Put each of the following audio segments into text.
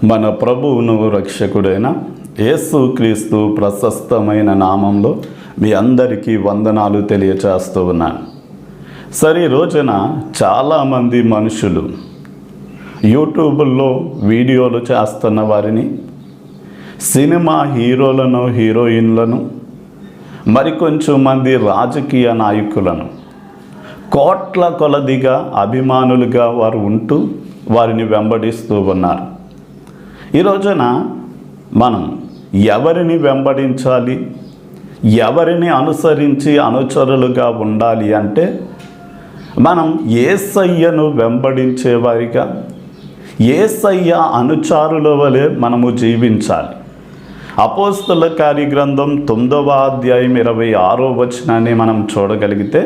మన ప్రభువును రక్షకుడైన యేసుక్రీస్తు ప్రశస్తమైన నామంలో మీ అందరికీ వందనాలు తెలియచేస్తూ ఉన్నాను. సరే, ఈ రోజున చాలామంది మనుషులు యూట్యూబ్లో వీడియోలు చేస్తున్న వారిని, సినిమా హీరోలను, హీరోయిన్లను, మరికొంచెం మంది రాజకీయ నాయకులను కోట్ల కొలదిగా అభిమానులుగా వారు ఉంటూ వారిని వెంబడిస్తూ ఉన్నారు. ఈ రోజున మనం ఎవరిని వెంబడించాలి, ఎవరిని అనుసరించి అనుచరులుగా ఉండాలి అంటే మనం యేసయ్యను వెంబడించేవారిగా, యేసయ్య అనుచరుల వలె మనము జీవించాలి. అపోస్తల కార్యగ్రంథం 9వ అధ్యాయం 26వ వచనాన్ని మనం చూడగలిగితే,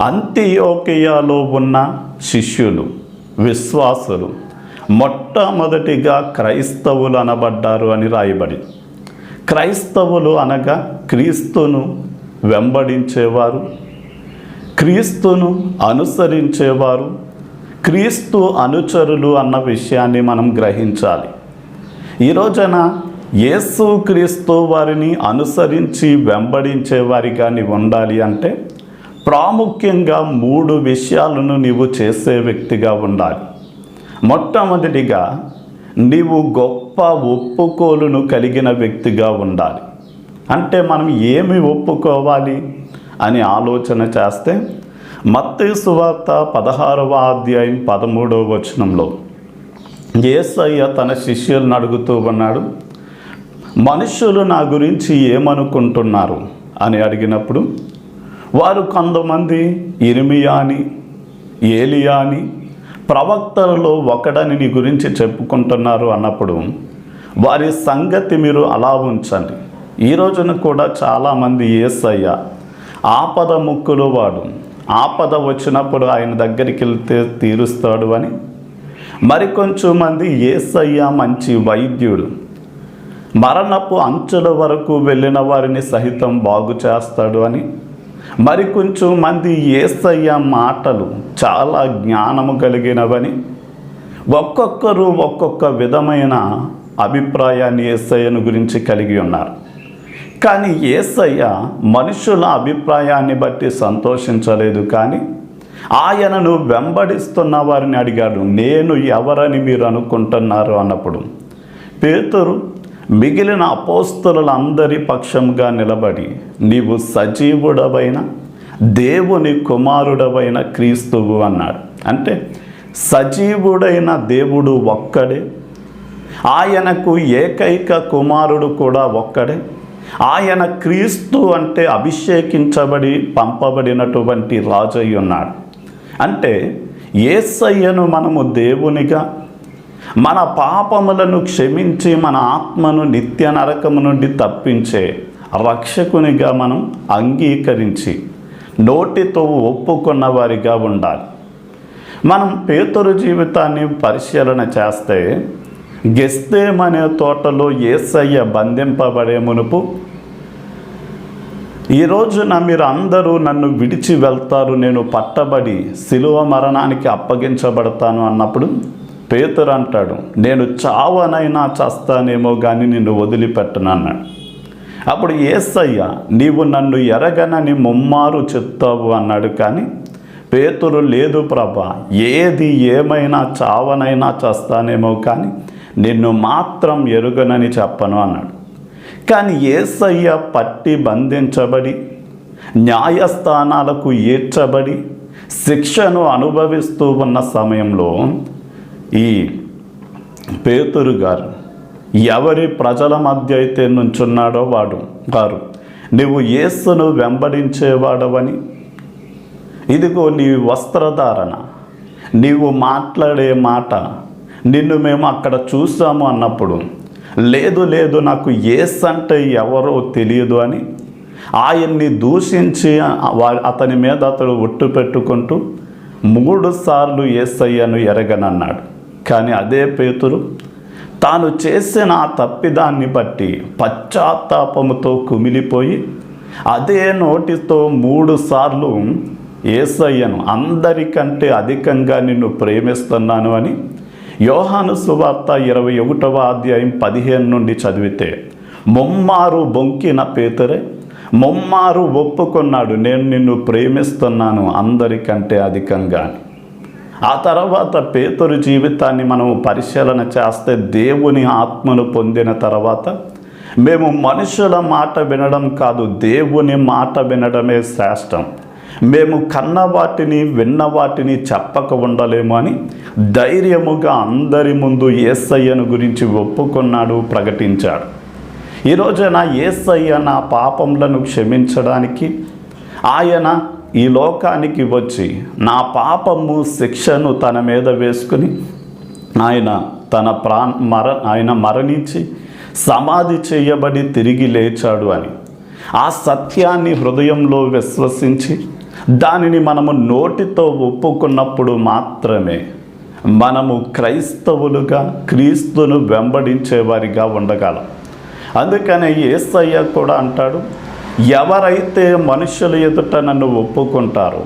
అంతియోకియాలో ఉన్న శిష్యులు, విశ్వాసులు మొట్టమొదటిగా క్రైస్తవులు అనబడ్డారు అని రాయబడి. క్రైస్తవులు అనగా క్రీస్తును వెంబడించేవారు, క్రీస్తును అనుసరించేవారు, క్రీస్తు అనుచరులు అన్న విషయాన్ని మనం గ్రహించాలి. ఈ రోజున యేసుక్రీస్తు వారిని అనుసరించి వెంబడించే వారిగా నీవు ఉండాలి అంటే ప్రాముఖ్యంగా 3 విషయాలను నీవు చేసే వ్యక్తిగా ఉండాలి. మొట్టమొదటిగా నీవు గొప్ప ఒప్పుకోలును కలిగిన వ్యక్తిగా ఉండాలి. అంటే మనం ఏమి ఒప్పుకోవాలి అని ఆలోచన చేస్తే, మత్తయి సువార్త 16వ అధ్యాయం 13వ వచనంలో యేసయ్య తన శిష్యులను అడుగుతూ ఉన్నాడు, మనుషులు నా గురించి ఏమనుకుంటున్నారు అని అడిగినప్పుడు వారు కొంతమంది ఇర్మియా అని, ఏలియా అని, ప్రవక్తలలో ఒకడని నీ గురించి చెప్పుకుంటున్నారు అన్నప్పుడు వారి సంగతి మీరు అలా ఉంచండి. ఈ రోజున కూడా చాలామంది యేసయ్య ఆపద ముక్కులు వాడు, ఆపద వచ్చినప్పుడు ఆయన దగ్గరికి వెళ్తే తీరుస్తాడు అని, మరికొంచెం మంది యేసయ్య మంచి వైద్యుడు, మరణపు అంచుల వరకు వెళ్ళిన వారిని సహితం బాగు చేస్తాడు అని, మరికొంచెం మంది యేసయ్య మాటలు చాలా జ్ఞానము కలిగినవని, ఒక్కొక్కరు ఒక్కొక్క విధమైన అభిప్రాయాన్ని యేసయ్యను గురించి కలిగి ఉన్నారు. కానీ యేసయ్య మనుషుల అభిప్రాయాన్ని బట్టి సంతోషించలేదు, కానీ ఆయనను వెంబడిస్తున్న వారిని అడిగాడు, నేను ఎవరని మీరు అనుకుంటున్నారు అన్నప్పుడు పేతురు మిగిలిన అపోస్తలులందరి పక్షంగా నిలబడి, నీవు సజీవుడవైన దేవుని కుమారుడవైన క్రీస్తువు అన్నాడు. అంటే సజీవుడైన దేవుడు ఒక్కడే, ఆయనకు ఏకైక కుమారుడు కూడా ఒక్కడే, ఆయన క్రీస్తు అంటే అభిషేకించబడి పంపబడినటువంటి రాజు అయి ఉన్నాడు. అంటే యేసయ్యను మనము దేవునిగా, మన పాపములను క్షమించి మన ఆత్మను నిత్య నరకము నుండి తప్పించే రక్షకునిగా మనం అంగీకరించి నోటితో ఒప్పుకున్న వారిగా ఉండాలి. మనం పేతురు జీవితాన్ని పరిశీలన చేస్తే, గెత్సేమనే తోటలో యేసయ్య బంధింపబడే మునుపు, ఈ రోజున మీరు అందరూ నన్ను విడిచి వెళ్తారు, నేను పట్టబడి శిలువ మరణానికి అప్పగించబడతాను అన్నప్పుడు పేతురు అంటాడు, నేను చావనైనా చస్తానేమో కానీ నిన్ను వదిలిపెట్టను అన్నాడు. అప్పుడు యేసయ్య, నీవు నన్ను ఎరగనని ముమ్మారు చెప్తావు అన్నాడు. కానీ పేతురు, లేదు ప్రభా, ఏది ఏమైనా చావనైనా చస్తానేమో కానీ నిన్ను మాత్రం ఎరుగనని చెప్పను అన్నాడు. కానీ యేసయ్య పట్టి బంధించబడి, న్యాయస్థానాలకు ఈడ్చబడి, శిక్షను అనుభవిస్తూ ఉన్న సమయంలో ఈ పేతురు గారు ఎవరి ప్రజల మధ్య అయితే నుంచున్నాడో వారు నీవు యేసును వెంబడించేవాడవని, ఇదిగో నీ వస్త్రధారణ, నీవు మాట్లాడే మాట, నిన్ను మేము అక్కడ చూసాము అన్నప్పుడు, లేదు లేదు నాకు యేసు అంటే ఎవరో తెలియదు అని ఆయన్ని దూషించి అతని మీద అతడు ఒట్టు పెట్టుకుంటూ 3 సార్లు యేసయ్యను ఎరగనన్నాడు. కానీ అదే పేతురు తాను చేసిన ఆ తప్పిదాన్ని బట్టి పశ్చాత్తాపముతో కుమిలిపోయి అదే నోటితో 3 సార్లు యేసయ్యను అందరికంటే అధికంగా నిన్ను ప్రేమిస్తున్నాను అని యోహాను సువార్త 21వ అధ్యాయం 15 నుండి చదివితే, ముమ్మారు బొంకిన పేతురే ముమ్మారు ఒప్పుకున్నాడు, నేను నిన్ను ప్రేమిస్తున్నాను అందరికంటే అధికంగా. ఆ తర్వాత పేతురు జీవితాన్ని మనం పరిశీలన చేస్తే, దేవుని ఆత్మను పొందిన తర్వాత మేము మనుషుల మాట వినడం కాదు, దేవుని మాట వినడమే శ్రేష్టం, మేము కన్న వాటిని విన్న వాటిని చెప్పక ఉండలేము అని ధైర్యముగా అందరి ముందు యేసయ్యను గురించి ఒప్పుకున్నాడు, ప్రకటించాడు. ఈరోజున యేసయ్య నా పాపములను క్షమించడానికి ఆయన ఈ లోకానికి వచ్చి నా పాపము శిక్షను తన మీద వేసుకుని ఆయన మరణించి సమాధి చేయబడి తిరిగి లేచాడు అని ఆ సత్యాన్ని హృదయంలో విశ్వసించి దానిని మనము నోటితో ఒప్పుకున్నప్పుడు మాత్రమే మనము క్రైస్తవులుగా క్రీస్తును వెంబడించేవారిగా ఉండగలం. అందుకనే యేసయ్య కూడా అంటాడు, ఎవరైతే మనుషుల ఎదుట నన్ను ఒప్పుకుంటారో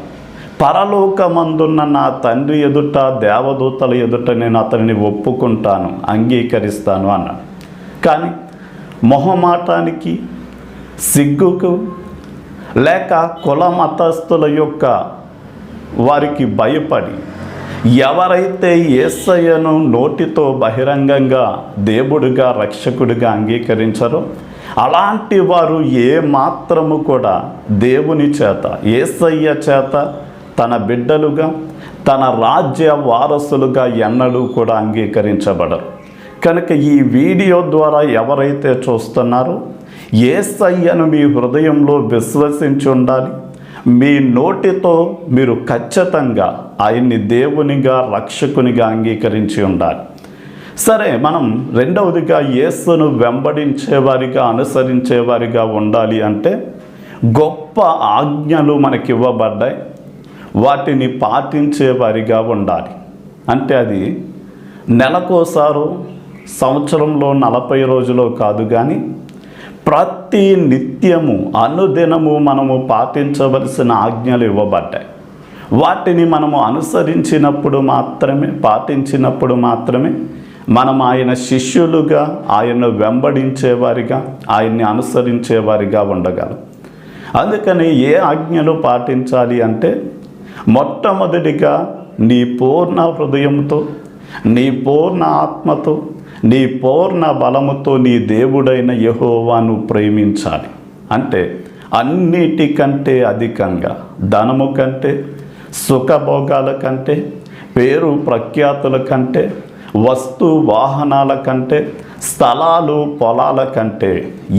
పరలోకమందున్న నా తండ్రి ఎదుట దేవదూతల ఎదుట నేను అతనిని ఒప్పుకుంటాను, అంగీకరిస్తాను అన్నాడు. కానీ మొహమాటానికి, సిగ్గుకు, లేక కుల మతస్థుల యొక్క వారికి భయపడి ఎవరైతే యేసయ్యను నోటితో బహిరంగంగా దేవుడిగా రక్షకుడిగా అంగీకరించారో అలాంటి వారు ఏ మాత్రము కూడా దేవుని చేత, యేసయ్య చేత తన బిడ్డలుగా, తన రాజ్య వారసులుగా ఎన్నడూ కూడా అంగీకరించబడరు. కనుక ఈ వీడియో ద్వారా ఎవరైతే చూస్తున్నారో యేసయ్యను మీ హృదయంలో విశ్వసించి ఉండాలి. మీ నోటితో మీరు ఖచ్చితంగా ఆయన్ని దేవునిగా రక్షకునిగా అంగీకరించి ఉండాలి. సరే, మనం రెండవదిగా యేసును వెంబడించేవారిగా అనుసరించేవారిగా ఉండాలి అంటే గొప్ప ఆజ్ఞలు మనకి ఇవ్వబడ్డాయి, వాటిని పాటించేవారిగా ఉండాలి. అంటే అది నెలకోసారో సంవత్సరంలో 40 రోజులో కాదు, కానీ ప్రతి నిత్యము అనుదినము మనము పాటించవలసిన ఆజ్ఞలు ఇవ్వబడ్డాయి. వాటిని మనము అనుసరించినప్పుడు మాత్రమే, పాటించినప్పుడు మాత్రమే మనం ఆయన శిష్యులుగా, ఆయన్ను వెంబడించేవారిగా, ఆయన్ని అనుసరించేవారిగా ఉండగలం. అందుకని ఏ ఆజ్ఞలు పాటించాలి అంటే మొట్టమొదటిగా నీ పూర్ణ హృదయంతో, నీ పూర్ణ ఆత్మతో, నీ పూర్ణ బలముతో నీ దేవుడైన యెహోవాను ప్రేమించాలి. అంటే అన్నిటికంటే అధికంగా, ధనము కంటే, సుఖభోగాల కంటే, పేరు ప్రఖ్యాతుల కంటే, వస్తు వాహనాల కంటే, స్థలాలు పొలాల కంటే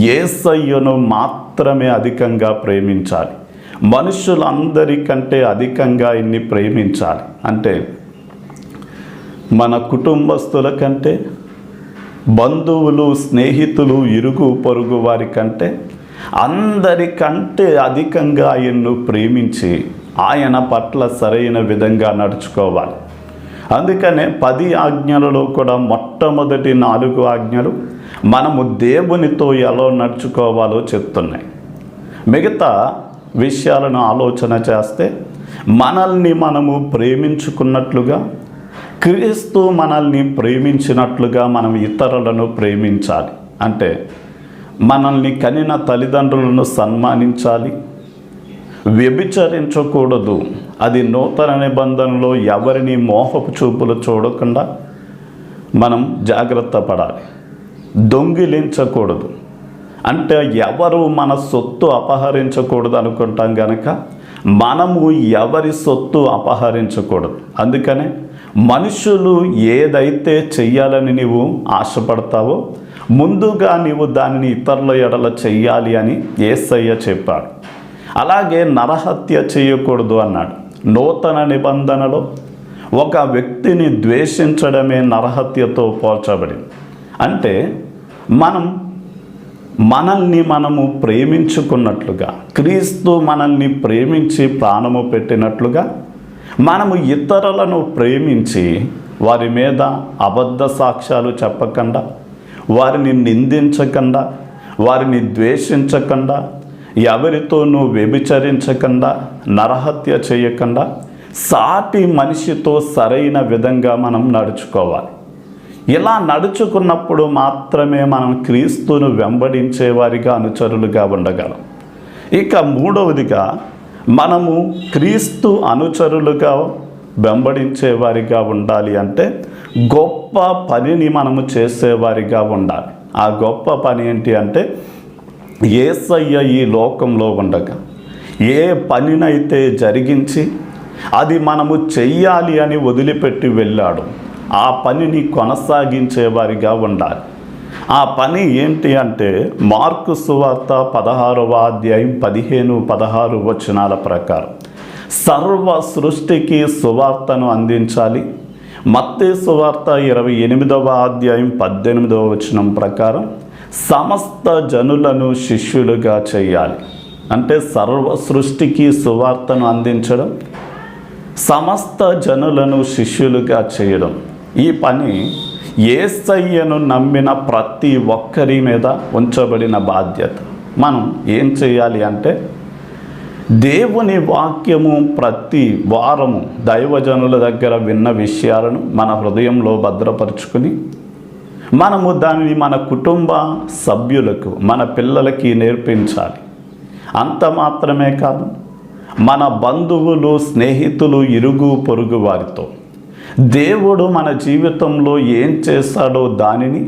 యేసయ్యను మాత్రమే అధికంగా ప్రేమించాలి. మనుషులందరికంటే అధికంగా ఇన్ని ప్రేమించాలి. అంటే మన కుటుంబస్తుల కంటే, బంధువులు, స్నేహితులు, ఇరుగు పొరుగు వారి కంటే, అందరికంటే అధికంగా ఆయన్ను ప్రేమించి ఆయన పట్ల సరైన విధంగా నడుచుకోవాలి. అందుకనే 10 ఆజ్ఞలలో కూడా మొట్టమొదటి 4 ఆజ్ఞలు మనము దేవునితో ఎలా నడుచుకోవాలో చెప్తున్నాయి. మిగతా విషయాలను ఆలోచన చేస్తే మనల్ని మనము ప్రేమించుకున్నట్లుగా, క్రీస్తు మనల్ని ప్రేమించినట్లుగా మనం ఇతరులను ప్రేమించాలి. అంటే మనల్ని కనిన తల్లిదండ్రులను సన్మానించాలి, వ్యభిచరించకూడదు. అది నూతన నిబంధనలో ఎవరిని మోహపు చూపులు చూడకుండా మనం జాగ్రత్త పడాలి. దొంగిలించకూడదు, అంటే ఎవరు మన సొత్తు అపహరించకూడదు అనుకుంటాం కనుక మనము ఎవరి సొత్తు అపహరించకూడదు. అందుకనే మనుషులు ఏదైతే చెయ్యాలని నీవు ఆశపడతావో ముందుగా నీవు దానిని ఇతరుల ఎడల చెయ్యాలి అని యేసయ్య చెప్పాడు. అలాగే నరహత్య చేయకూడదు అన్నాడు. నూతన నిబంధనలో ఒక వ్యక్తిని ద్వేషించడమే నరహత్యతో పోల్చబడింది. అంటే మనల్ని మనము ప్రేమించుకున్నట్లుగా, క్రీస్తు మనల్ని ప్రేమించి ప్రాణము పెట్టినట్లుగా మనము ఇతరులను ప్రేమించి వారి మీద అబద్ధ సాక్ష్యాలు చెప్పకుండా, వారిని నిందించకుండా, వారిని ద్వేషించకుండా, ఎవరితోనూ వ్యభిచరించకుండా, నరహత్య చేయకుండా సాటి మనిషితో సరైన విధంగా మనం నడుచుకోవాలి. ఇలా నడుచుకున్నప్పుడు మాత్రమే మనం క్రీస్తును వెంబడించేవారిగా అనుచరులుగా ఉండగలం. ఇక మూడవదిగా, మనము క్రీస్తు అనుచరులుగా వెంబడించేవారిగా ఉండాలి అంటే గొప్ప పనిని మనము చేసేవారిగా ఉండాలి. ఆ గొప్ప పని ఏంటి అంటే, యేసయ్య ఈ లోకంలో ఉండగా ఏ పనినైతే జరిగించి అది మనము చెయ్యాలి అని వదిలిపెట్టి వెళ్ళాడు, ఆ పనిని కొనసాగించేవారిగా ఉండాలి. ఆ పని ఏంటి అంటే, మార్కు సువార్త 16వ అధ్యాయం 15-16 వచనాల ప్రకారం సర్వ సృష్టికి సువార్తను అందించాలి. మత్తయి సువార్త 28వ అధ్యాయం 18వ వచనం ప్రకారం సమస్త జనులను శిష్యులుగా చేయాలి. అంటే సర్వ సృష్టికి సువార్తను అందించడం, సమస్త జనులను శిష్యులుగా చేయడం. ఈ పని యేసయ్యను నమ్మిన ప్రతి ఒక్కరి మీద ఉంచబడిన బాధ్యత. మనం ఏం చేయాలి అంటే, దేవుని వాక్యము ప్రతి వారము దైవజనుల దగ్గర విన్న విషయాలను మన హృదయంలో భద్రపరుచుకుని మనము దానిని మన కుటుంబ సభ్యులకు, మన పిల్లలకి నేర్పించాలి. అంత మాత్రమే కాదు, మన బంధువులు, స్నేహితులు, ఇరుగు పొరుగు వారితో దేవుడు మన జీవితంలో ఏం చేశాడో, దానిని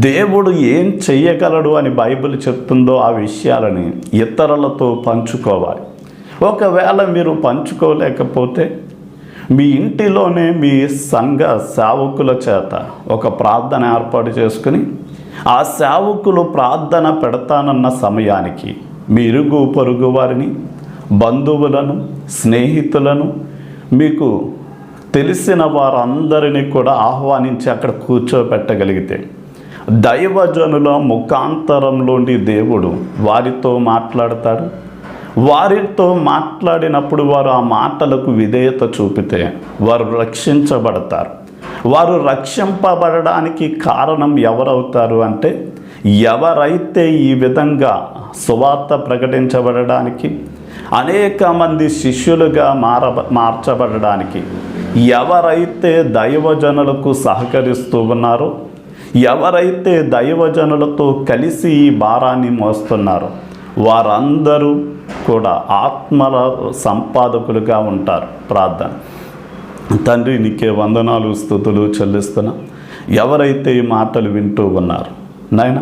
దేవుడు ఏం చెయ్యగలడు అని బైబిల్ చెప్తుందో ఆ విషయాలని ఇతరులతో పంచుకోవాలి. ఒకవేళ మీరు పంచుకోలేకపోతే మీ ఇంటిలోనే మీ సంఘ సేవకుల చేత ఒక ప్రార్థన ఏర్పాటు చేసుకుని, ఆ సేవకులు ప్రార్థన పెడతానన్న సమయానికి మీ ఇరుగు పొరుగు వారిని, బంధువులను, స్నేహితులను, మీకు తెలిసిన వారందరినీ కూడా ఆహ్వానించి అక్కడ కూర్చోబెట్టగలిగితే దైవజనుల ముఖాంతరంలోని దేవుడు వారితో మాట్లాడతాడు. వారితో మాట్లాడినప్పుడు వారు ఆ మాటలకు విధేయత చూపితే వారు రక్షించబడతారు. వారు రక్షింపబడడానికి కారణం ఎవరవుతారు అంటే, ఎవరైతే ఈ విధంగా సువార్త ప్రకటించబడడానికి, అనేక మంది శిష్యులుగా మార్చబడడానికి ఎవరైతే దైవజనులకు సహకరిస్తూ ఉన్నారో, ఎవరైతే దైవజనులతో కలిసి ఈ భారాన్ని మోస్తున్నారో, వారందరూ కూడా ఆత్మల సంపాదకులుగా ఉంటారు. ప్రార్థన. తండ్రి, నీకే వందనాలు, స్తుతులు చెల్లిస్తున్నా. ఎవరైతే ఈ మాటలు వింటూ ఉన్నారు నాయన,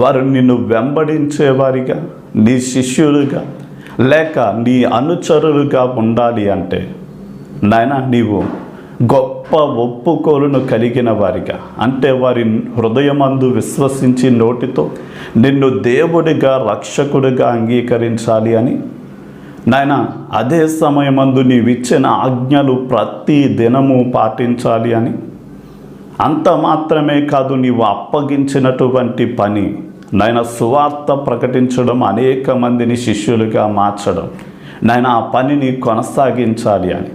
వారు నిన్ను వెంబడించేవారిగా, నీ శిష్యులుగా లేక నీ అనుచరులుగా ఉండాలి అంటే నాయన, నీవు గొప్ప ఒప్పుకోలును కలిగిన వారిగా, అంటే వారి హృదయమందు విశ్వసించి నోటితో నిన్ను దేవుడిగా, రక్షకుడిగా అంగీకరించాలి అని నాయన, అదే సమయమందు నీవిచ్చిన ఆజ్ఞలు ప్రతి దినము పాటించాలి అని, అంత మాత్రమే కాదు, నీవు అప్పగించినటువంటి పని నాయన సువార్త ప్రకటించడం, అనేక మందిని శిష్యులుగా మార్చడం, నాయన ఆ పనిని కొనసాగించాలి అని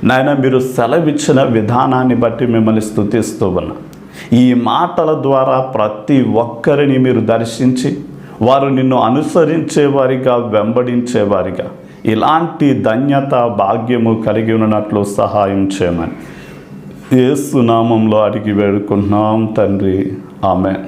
నాయన మీరు సెలవిచ్చిన విధానాన్ని బట్టి మిమ్మల్ని స్తుతిస్తూ ఉన్నా. ఈ మాటల ద్వారా ప్రతి ఒక్కరిని మీరు దర్శించి వారు నిన్ను అనుసరించేవారిగా, వెంబడించేవారిగా ఇలాంటి ధన్యత, భాగ్యము కలిగి ఉన్నట్లు సహాయం చేయమని యేసు నామంలో అడిగి వేడుకుంటున్నాం తండ్రి. ఆమేన్.